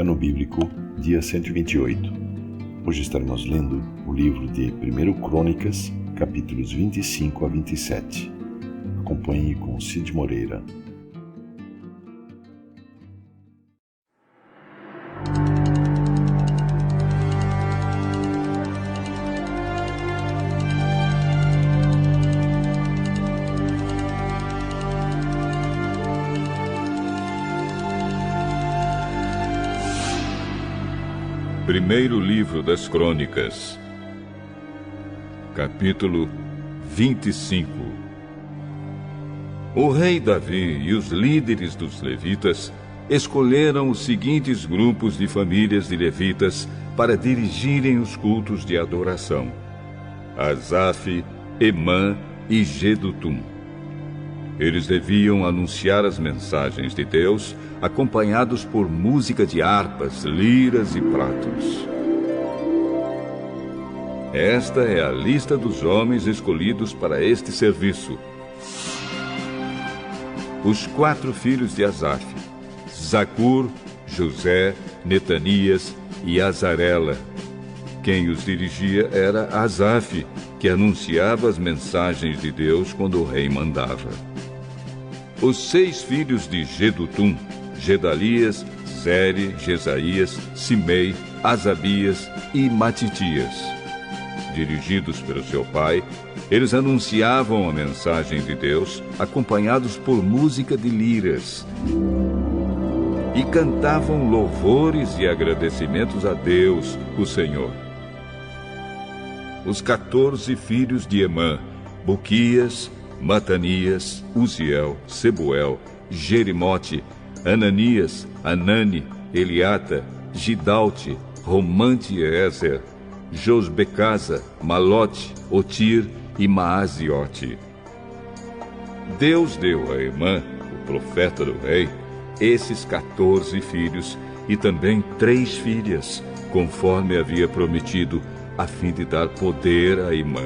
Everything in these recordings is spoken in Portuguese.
Ano Bíblico, dia 128. Hoje estaremos lendo o livro de 1 Crônicas, capítulos 25 a 27. Acompanhe com Cid Moreira. Primeiro livro das Crônicas, capítulo 25. O rei Davi e os líderes dos levitas escolheram os seguintes grupos de famílias de levitas para dirigirem os cultos de adoração: Asaf, Emã e Jedutum. Eles deviam anunciar as mensagens de Deus, acompanhados por música de harpas, liras e pratos. Esta é a lista dos homens escolhidos para este serviço. Os 4 filhos de Asaf: Zacur, José, Netanias e Azarela. Quem os dirigia era Asaf, que anunciava as mensagens de Deus quando o rei mandava. Os 6 filhos de Jedutum: Gedalias, Zeri, Jesaías, Simei, Asabias e Matitias. Dirigidos pelo seu pai, eles anunciavam a mensagem de Deus, acompanhados por música de liras. E cantavam louvores e agradecimentos a Deus, o Senhor. Os 14 filhos de Emã: Buquias, Matanias, Uziel, Sebuel, Jerimote, Ananias, Anani, Eliata, Gidalte, Romante-Ezer, Josbecasa, Malote, Otir e Maaziote. Deus deu a Emã, o profeta do rei, esses 14 filhos e também 3 filhas, conforme havia prometido, a fim de dar poder a Emã.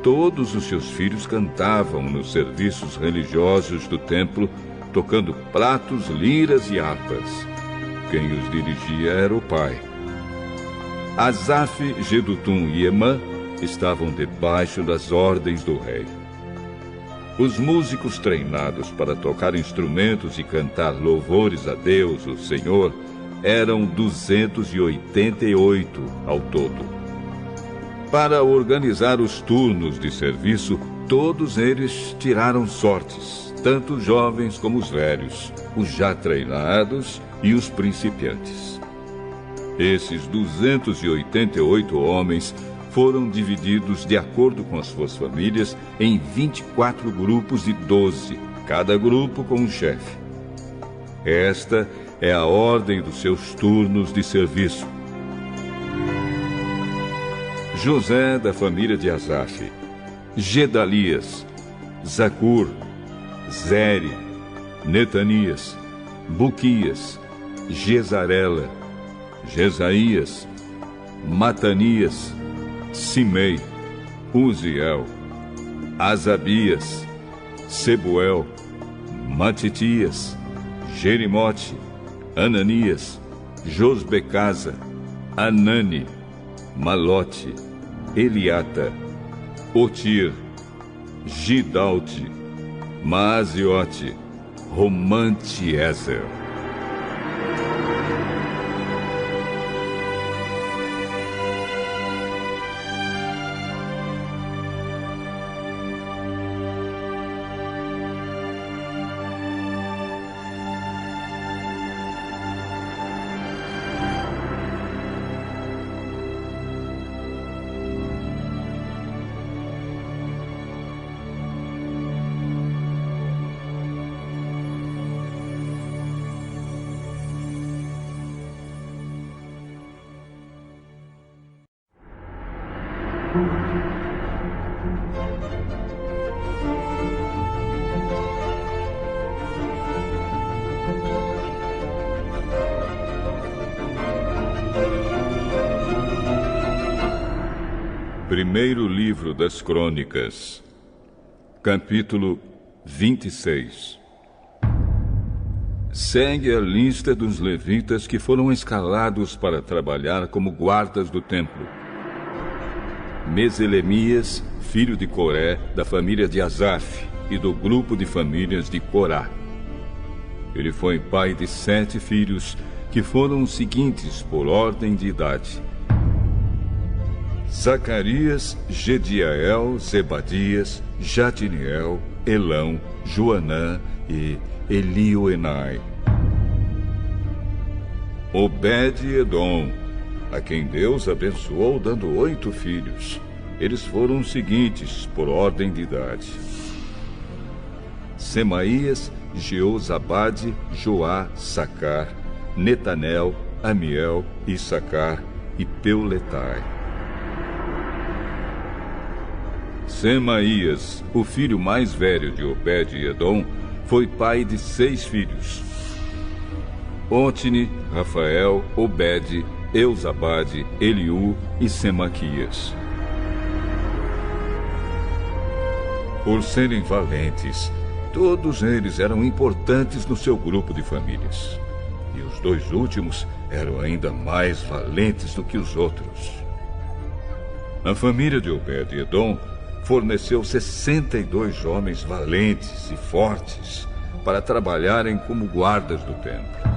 Todos os seus filhos cantavam nos serviços religiosos do templo, tocando pratos, liras e harpas. Quem os dirigia era o pai. Asaf, Jedutum e Emã estavam debaixo das ordens do rei. Os músicos treinados para tocar instrumentos e cantar louvores a Deus, o Senhor, eram 288 ao todo. Para organizar os turnos de serviço, todos eles tiraram sortes, tanto os jovens como os velhos, os já treinados e os principiantes. Esses 288 homens foram divididos de acordo com as suas famílias em 24 grupos de 12, cada grupo com um chefe. Esta é a ordem dos seus turnos de serviço. José, da família de Asaf: Gedalias, Zacur, Zeri, Netanias, Buquias, Jezarela, Jesaías, Matanias, Simei, Uziel, Asabias, Sebuel, Matitias, Jerimote, Ananias, Josbecasa, Anani, Malote, Eliata, Otir, Gidalte, Maaziote, Romante-Ezer. Primeiro livro das Crônicas, capítulo 26. segue a lista dos levitas que foram escalados para trabalhar como guardas do templo. Meselemias, filho de Coré, da família de Asaf e do grupo de famílias de Corá. Ele foi pai de 7 filhos, que foram os seguintes por ordem de idade: Zacarias, Gediael, Zebadias, Jadiniel, Elão, Joanã e Elioenai. Obed-Edom, a quem Deus abençoou dando 8 filhos. Eles foram os seguintes por ordem de idade: Semaías, Jeozabade, Joá, Sacar, Netanel, Amiel, Issacar e Peuletai. Semaías, o filho mais velho de Obed-Edom, foi pai de 6 filhos: Otni, Rafael, Obed, Eusabade, Eliú e Semaquias. Por serem valentes, todos eles eram importantes no seu grupo de famílias. E os 2 últimos eram ainda mais valentes do que os outros. A família de Obed-Edom forneceu 62 homens valentes e fortes para trabalharem como guardas do templo.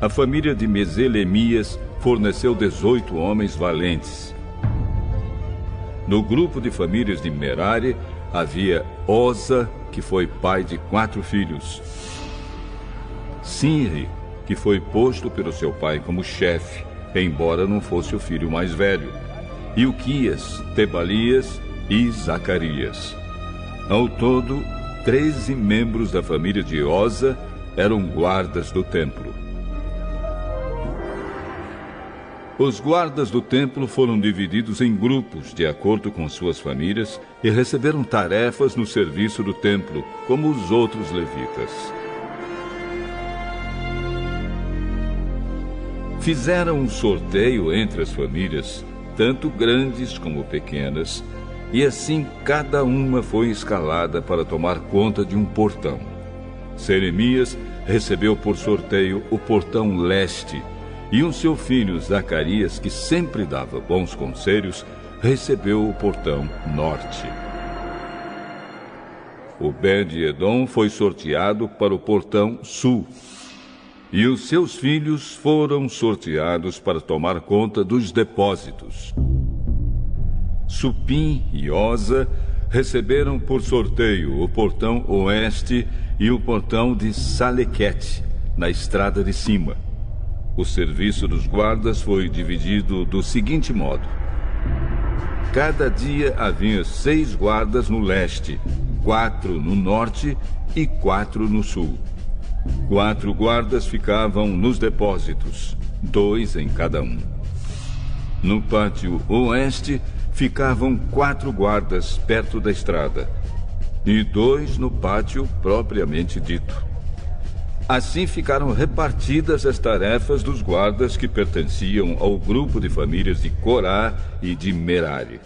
A família de Meselemias forneceu 18 homens valentes. No grupo de famílias de Merari havia Oza, que foi pai de 4 filhos. Sinri, que foi posto pelo seu pai como chefe, embora não fosse o filho mais velho. Ilquias, Tebalias e Zacarias. Ao todo, 13 membros da família de Oza eram guardas do templo. Os guardas do templo foram divididos em grupos de acordo com suas famílias e receberam tarefas no serviço do templo, como os outros levitas. Fizeram um sorteio entre as famílias, tanto grandes como pequenas, e assim cada uma foi escalada para tomar conta de um portão. Seremias recebeu por sorteio o portão leste, e o seu filho Zacarias, que sempre dava bons conselhos, recebeu o portão norte. Obed-Edom foi sorteado para o portão sul, e os seus filhos foram sorteados para tomar conta dos depósitos. Supim e Oza receberam por sorteio o portão oeste e o portão de Salequete, na estrada de cima. O serviço dos guardas foi dividido do seguinte modo: cada dia havia 6 guardas no leste, 4 no norte e 4 no sul. 4 guardas ficavam nos depósitos, 2 em cada um. No pátio oeste ficavam 4 guardas perto da estrada e 2 no pátio propriamente dito. Assim ficaram repartidas as tarefas dos guardas que pertenciam ao grupo de famílias de Corá e de Merari.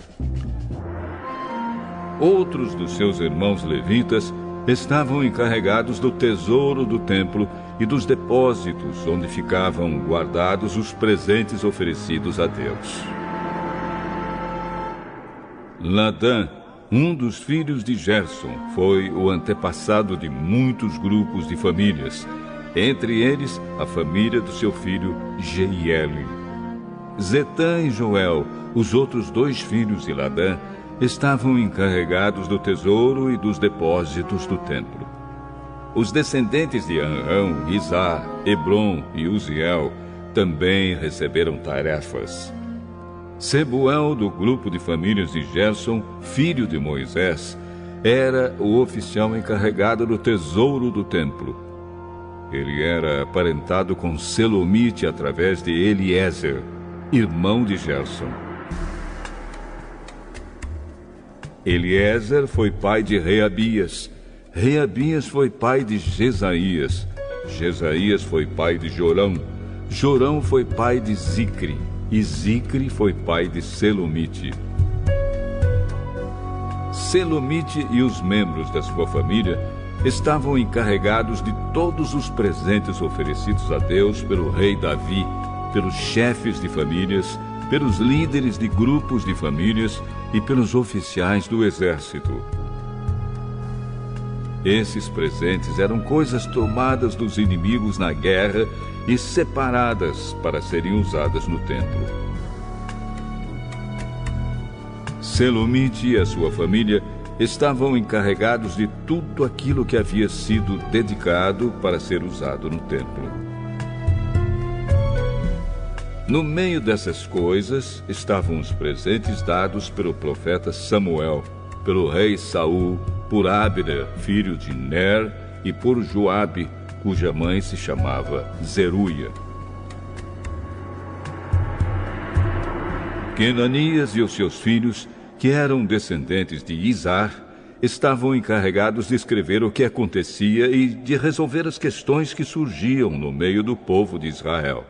Outros dos seus irmãos levitas estavam encarregados do tesouro do templo e dos depósitos onde ficavam guardados os presentes oferecidos a Deus. Ladã, um dos filhos de Gerson, foi o antepassado de muitos grupos de famílias, entre eles a família do seu filho Jeieli. Zetã e Joel, os outros 2 filhos de Ladã, estavam encarregados do tesouro e dos depósitos do templo. Os descendentes de Anrão, Izá, Hebron e Uziel também receberam tarefas. Sebuel, do grupo de famílias de Gerson, filho de Moisés, era o oficial encarregado do tesouro do templo. Ele era aparentado com Selomite através de Eliezer, irmão de Gerson. Eliezer foi pai de Reabias. Reabias foi pai de Jesaías. Jesaías foi pai de Jorão. Jorão foi pai de Zicri. E Zicri foi pai de Selomite. Selomite e os membros da sua família estavam encarregados de todos os presentes oferecidos a Deus pelo rei Davi, pelos chefes de famílias, pelos líderes de grupos de famílias e pelos oficiais do exército. Esses presentes eram coisas tomadas dos inimigos na guerra e separadas para serem usadas no templo. Selomite e a sua família estavam encarregados de tudo aquilo que havia sido dedicado para ser usado no templo. No meio dessas coisas estavam os presentes dados pelo profeta Samuel, pelo rei Saul, por Abner, filho de Ner, e por Joabe, cuja mãe se chamava Zeruia. Kenanias e os seus filhos, que eram descendentes de Izar, estavam encarregados de escrever o que acontecia e de resolver as questões que surgiam no meio do povo de Israel.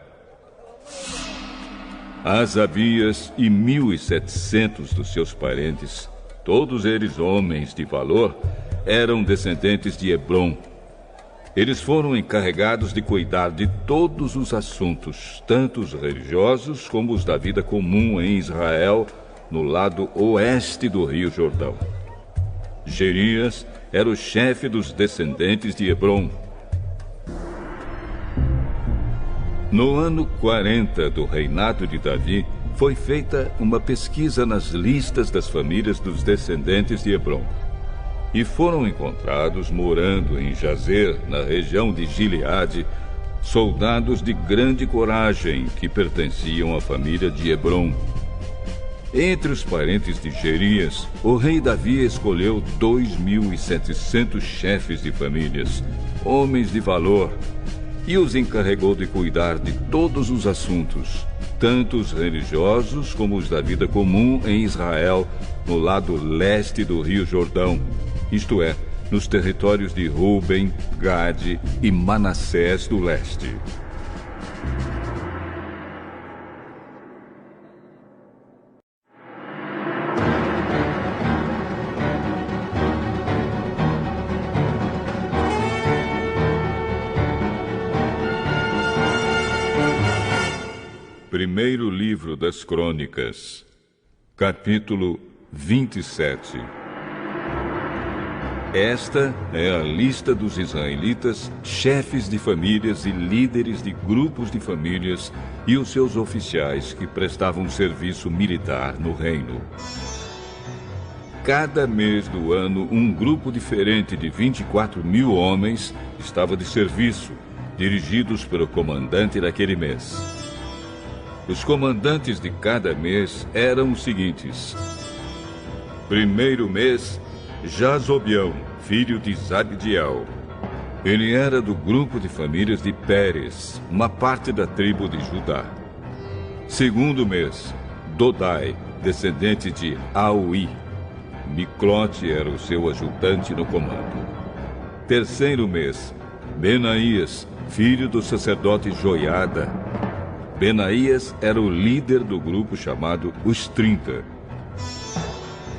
Asabias e 1.700 dos seus parentes, todos eles homens de valor, eram descendentes de Hebrom. Eles foram encarregados de cuidar de todos os assuntos, tanto os religiosos como os da vida comum em Israel, no lado oeste do Rio Jordão. Jerias era o chefe dos descendentes de Hebrom. No ano 40 do reinado de Davi, foi feita uma pesquisa nas listas das famílias dos descendentes de Hebrom. E foram encontrados, morando em Jazer, na região de Gileade, soldados de grande coragem que pertenciam à família de Hebrom. Entre os parentes de Jerias, o rei Davi escolheu 2.700 chefes de famílias, homens de valor, e os encarregou de cuidar de todos os assuntos, tanto os religiosos como os da vida comum em Israel, no lado leste do Rio Jordão, isto é, nos territórios de Ruben, Gade e Manassés do leste. Primeiro livro das Crônicas, capítulo 27. Esta é a lista dos israelitas, chefes de famílias e líderes de grupos de famílias e os seus oficiais que prestavam serviço militar no reino. Cada mês do ano, um grupo diferente de 24.000 homens estava de serviço, dirigidos pelo comandante daquele mês. Os comandantes de cada mês eram os seguintes. Primeiro mês, Jazobião, filho de Zabdiel. Ele era do grupo de famílias de Pérez, uma parte da tribo de Judá. Segundo mês, Dodai, descendente de Aui. Miclote era o seu ajudante no comando. Terceiro mês, Benaías, filho do sacerdote Joiada. Benaías era o líder do grupo chamado Os 30.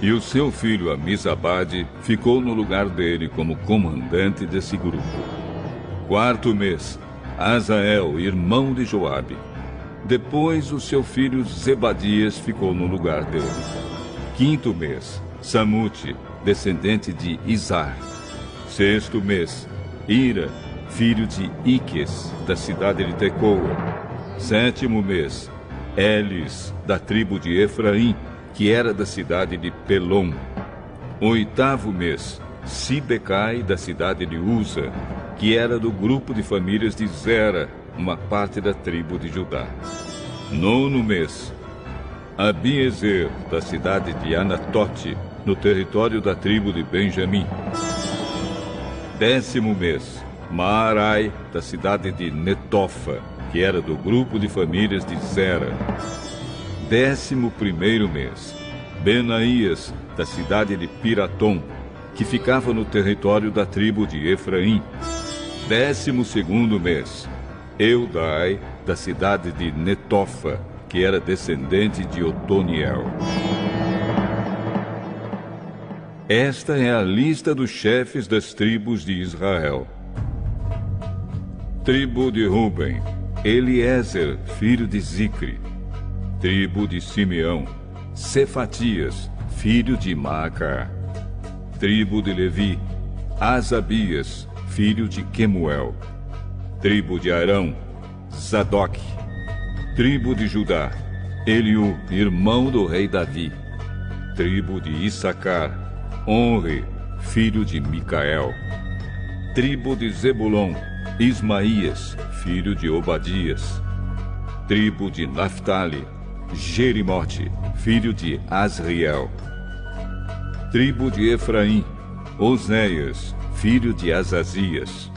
E o seu filho Amizabade ficou no lugar dele como comandante desse grupo. Quarto mês, Azael, irmão de Joabe. Depois o seu filho Zebadias ficou no lugar dele. Quinto mês, Samute, descendente de Izar. Sexto mês, Ira, filho de Iques, da cidade de Tecoa. Sétimo mês, Elis, da tribo de Efraim, que era da cidade de Pelom. Oitavo mês, Sibecai, da cidade de Uza, que era do grupo de famílias de Zera, uma parte da tribo de Judá. Nono mês, Abiezer, da cidade de Anatote, no território da tribo de Benjamim. Décimo mês, Maarai, da cidade de Netofa, que era do grupo de famílias de Zera. 11º mês, Benaías, da cidade de Piratom, que ficava no território da tribo de Efraim. 12º mês, Eudai, da cidade de Netofa, que era descendente de Otoniel. Esta é a lista dos chefes das tribos de Israel. Tribo de Ruben, Eliezer, filho de Zicri. Tribo de Simeão, Cefatias, filho de Maaca. Tribo de Levi, Asabias, filho de Quemuel. Tribo de Arão, Zadok. Tribo de Judá, Eliú, irmão do rei Davi. Tribo de Issacar, Onre, filho de Micael. Tribo de Zebulon, Ismaías, filho de Obadias. Tribo de Naftali, Jerimote, filho de Asriel. Tribo de Efraim, Oséias, filho de Azazias.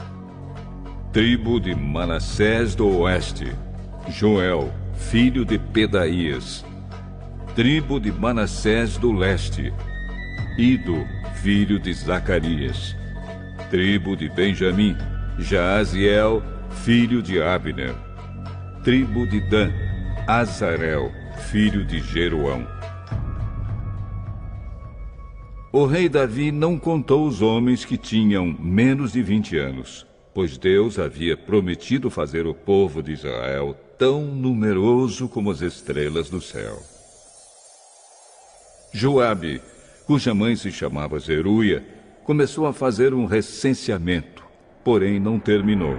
Tribo de Manassés do Oeste, Joel, filho de Pedaías. Tribo de Manassés do Leste, Ido, filho de Zacarias. Tribo de Benjamim, Jaaziel, filho de Abner. Tribo de Dan, Azarel, filho de Jeroão. O rei Davi não contou os homens que tinham menos de 20 anos, pois Deus havia prometido fazer o povo de Israel tão numeroso como as estrelas do céu. Joabe, cuja mãe se chamava Zeruia, começou a fazer um recenseamento, porém não terminou.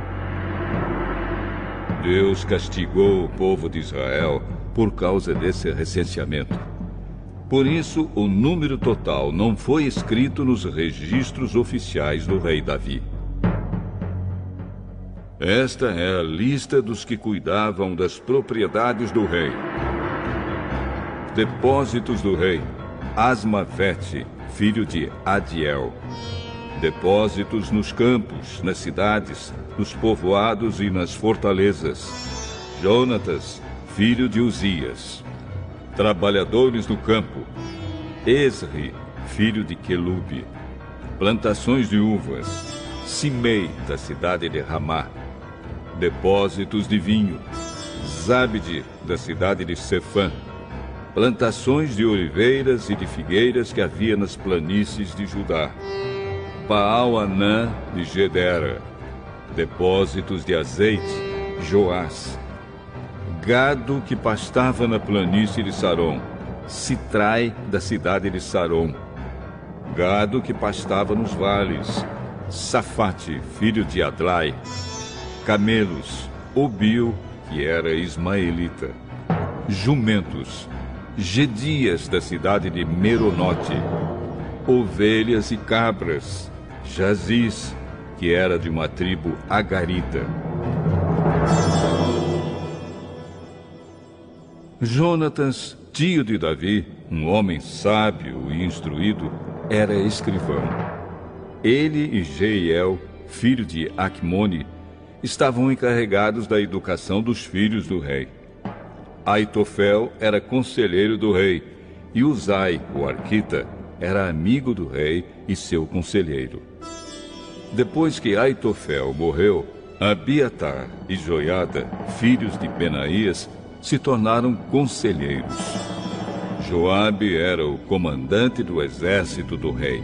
Deus castigou o povo de Israel por causa desse recenseamento. Por isso, o número total não foi escrito nos registros oficiais do rei Davi. Esta é a lista dos que cuidavam das propriedades do rei. Depósitos do rei, Asmavete, filho de Adiel. Depósitos nos campos, nas cidades, nos povoados e nas fortalezas. Jonatas, filho de Uzias. Trabalhadores do campo, Esri, filho de Quelube. Plantações de uvas, Simei, da cidade de Ramá. Depósitos de vinho, Zabde, da cidade de Sefã. Plantações de oliveiras e de figueiras que havia nas planícies de Judá. Baal-Anã de Gedera. Depósitos de azeite, Joás. Gado que pastava na planície de Sarom, Sitrai, da cidade de Sarom. Gado que pastava nos vales, Safate, filho de Adlai. Camelos, Obil, que era ismaelita. Jumentos, Gedias, da cidade de Meronote. Ovelhas e cabras, Jaziz, que era de uma tribo agarita. Jonatas, tio de Davi, um homem sábio e instruído, era escrivão. Ele e Jeiel, filho de Acmone, estavam encarregados da educação dos filhos do rei. Aitofel era conselheiro do rei, e Uzai, o arquita, era amigo do rei e seu conselheiro. Depois que Aitofel morreu, Abiatar e Joiada, filhos de Benaías, se tornaram conselheiros. Joabe era o comandante do exército do rei.